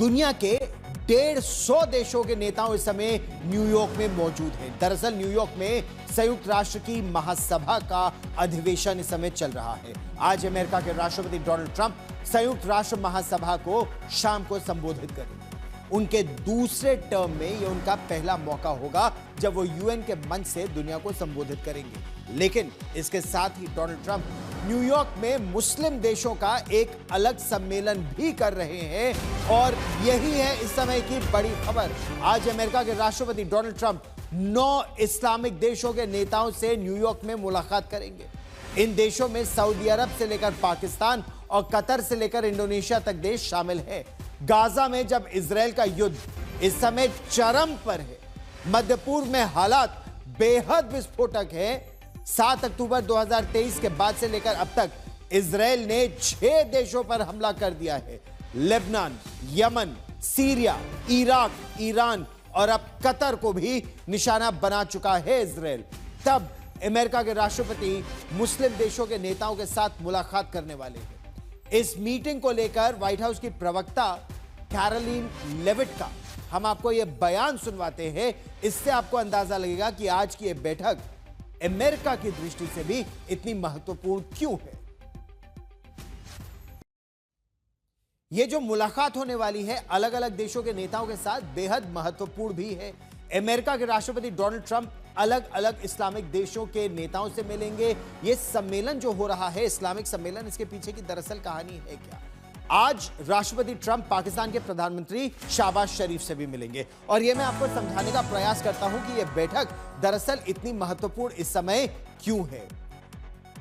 दुनिया के 150 देशों के नेताओं इस समय न्यूयॉर्क में मौजूद हैं। दरअसल न्यूयॉर्क में संयुक्त राष्ट्र की महासभा का अधिवेशन इस समय चल रहा है। आज अमेरिका के राष्ट्रपति डोनाल्ड ट्रंप संयुक्त राष्ट्र महासभा को शाम को संबोधित करेंगे। उनके दूसरे टर्म में यह उनका पहला मौका होगा जब वो यूएन के मंच से दुनिया को संबोधित करेंगे। लेकिन इसके साथ ही डोनाल्ड ट्रंप न्यूयॉर्क में मुस्लिम देशों का एक अलग सम्मेलन भी कर रहे हैं और यही है इस समय की बड़ी खबर। आज अमेरिका के राष्ट्रपति डोनाल्ड ट्रंप 9 इस्लामिक देशों के नेताओं से न्यूयॉर्क में मुलाकात करेंगे। इन देशों में सऊदी अरब से लेकर पाकिस्तान और कतर से लेकर इंडोनेशिया तक देश शामिल है। गाजा में जब इजराइल का युद्ध इस समय चरम पर है, मध्य पूर्व में हालात बेहद विस्फोटक है। 7 अक्टूबर 2023 के बाद से लेकर अब तक इजराइल ने 6 देशों पर हमला कर दिया है। Lebanon, Yemen, Syria, Iraq, Iran और अब कतर को भी निशाना बना चुका है इजराइल। तब अमेरिका के राष्ट्रपति मुस्लिम देशों के नेताओं के साथ मुलाकात करने वाले हैं। इस मीटिंग को लेकर व्हाइट हाउस की प्रवक्ता कैरोलिन लेविट का हम आपको यह बयान सुनवाते हैं। इससे आपको अंदाजा लगेगा कि आज की यह बैठक अमेरिका की दृष्टि से भी इतनी महत्वपूर्ण क्यों है। यह जो मुलाकात होने वाली है अलग अलग देशों के नेताओं के साथ बेहद महत्वपूर्ण भी है। अमेरिका के राष्ट्रपति डोनाल्ड ट्रंप अलग अलग इस्लामिक देशों के नेताओं से मिलेंगे। यह सम्मेलन जो हो रहा है इस्लामिक सम्मेलन, इसके पीछे की दरअसल कहानी है क्या? आज राष्ट्रपति ट्रंप पाकिस्तान के प्रधानमंत्री शहबाज शरीफ से भी मिलेंगे और यह मैं आपको समझाने का प्रयास करता हूं कि यह बैठक दरअसल इतनी महत्वपूर्ण इस समय क्यों है।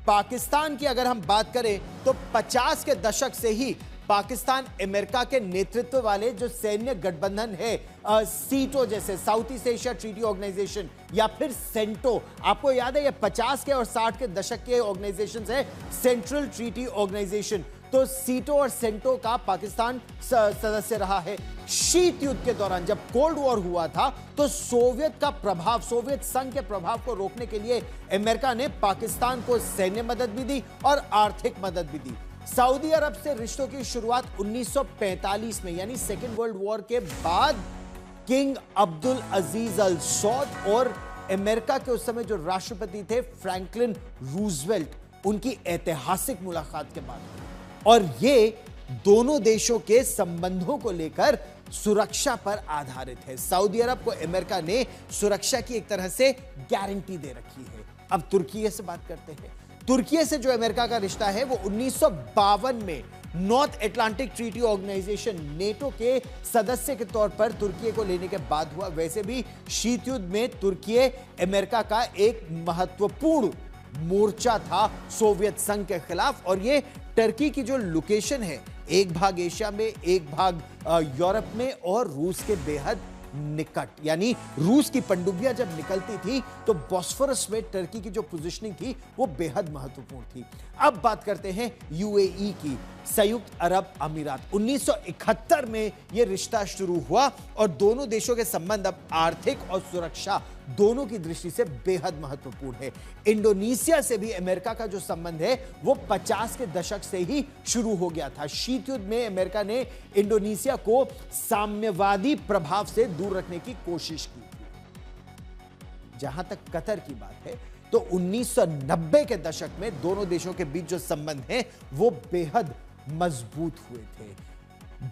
पाकिस्तान की अगर हम बात करें तो 50 के दशक से ही पाकिस्तान अमेरिका के नेतृत्व वाले जो सैन्य गठबंधन है, सीटो जैसे South East Asia Treaty Organization या फिर सेंटो, आपको याद है ये 50 के और 60 के दशक के ऑर्गेनाइजेशन है, सेंट्रल ट्रीटी ऑर्गेनाइजेशन। तो सीटो और सेंटो का पाकिस्तान सदस्य रहा है। शीत युद्ध के दौरान जब कोल्ड वॉर हुआ था तो सोवियत संघ के प्रभाव को रोकने के लिए अमेरिका ने पाकिस्तान को सैन्य मदद भी दी और आर्थिक मदद भी दी। सऊदी अरब से रिश्तों की शुरुआत 1945 में यानी सेकेंड वर्ल्ड वॉर के बाद किंग अब्दुल अजीज अल सौद और अमेरिका के उस समय जो राष्ट्रपति थे फ्रैंकलिन रूजवेल्ट, उनकी ऐतिहासिक मुलाकात के बाद। और ये दोनों देशों के संबंधों को लेकर सुरक्षा पर आधारित है। सऊदी अरब को अमेरिका ने सुरक्षा की एक तरह से गारंटी दे रखी है। अब तुर्की से बात करते हैं। तुर्की से जो अमेरिका का रिश्ता है वो 1952 में North Atlantic Treaty Organization NATO के सदस्य के तौर पर तुर्की को लेने के बाद हुआ। वैसे भी शीत युद्ध में तुर्की अमेरिका का एक महत्वपूर्ण मोर्चा था सोवियत संघ के खिलाफ। और ये टर्की की जो लोकेशन है, एक भाग एशिया में, एक भाग यूरोप में और रूस के बेहद निकट, यानी रूस की पनडुब्बियां जब निकलती थी तो बॉस्फोरस में टर्की की जो पोजीशनिंग थी वो बेहद महत्वपूर्ण थी। अब बात करते हैं यूएई की, संयुक्त अरब अमीरात। 1971 में यह रिश्ता शुरू हुआ और दोनों देशों के संबंध अब आर्थिक और सुरक्षा दोनों की दृष्टि से बेहद महत्वपूर्ण है। इंडोनेशिया से भी अमेरिका का जो संबंध है वो 50 के दशक से ही शुरू हो गया था। शीत युद्ध में अमेरिका ने इंडोनेशिया को साम्यवादी प्रभाव से दूर रखने की कोशिश की थी। जहां तक कतर की बात है तो 1990 के दशक में दोनों देशों के बीच जो संबंध है वो बेहद मजबूत हुए थे।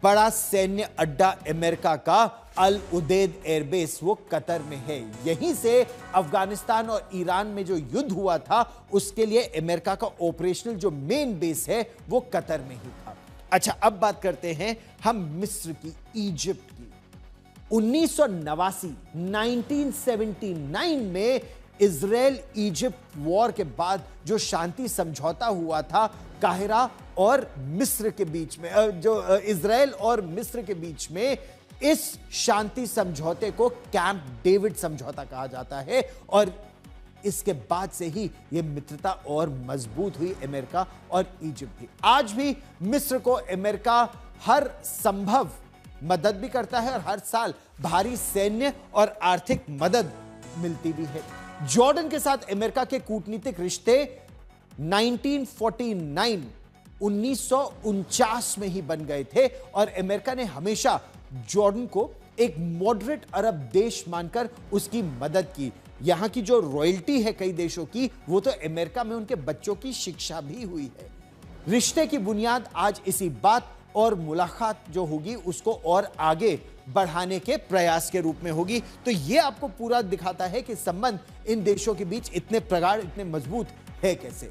बड़ा सैन्य अड्डा अमेरिका का अल उदैद एयरबेस वो कतर में है। यहीं से अफगानिस्तान और ईरान में जो युद्ध हुआ था उसके लिए अमेरिका का ऑपरेशनल जो मेन बेस है वो कतर में ही था। अच्छा, अब बात करते हैं हम मिस्र की, इजिप्ट की। 1979 में इजराइल इजिप्ट वॉर के बाद जो शांति समझौता हुआ था काहिरा और मिस्र के बीच में, जो इजराइल और मिस्र के बीच में, इस शांति समझौते को कैंप डेविड समझौता कहा जाता है। और इसके बाद से ही यह मित्रता और मजबूत हुई अमेरिका और इजिप्ट की। आज भी मिस्र को अमेरिका हर संभव मदद भी करता है और हर साल भारी सैन्य और आर्थिक मदद मिलती भी है। जॉर्डन के साथ अमेरिका के कूटनीतिक रिश्ते 1949 में ही बन गए थे और अमेरिका ने हमेशा जॉर्डन को एक मॉडरेट अरब देश मानकर उसकी मदद की। यहां की जो रॉयल्टी है कई देशों की, वो तो अमेरिका में उनके बच्चों की शिक्षा भी हुई है। रिश्ते की बुनियाद आज इसी बात और मुलाकात जो होगी उसको और आगे बढ़ाने के प्रयास के रूप में होगी। तो यह आपको पूरा दिखाता है कि संबंध इन देशों के बीच इतने प्रगाढ़, इतने मजबूत है कैसे।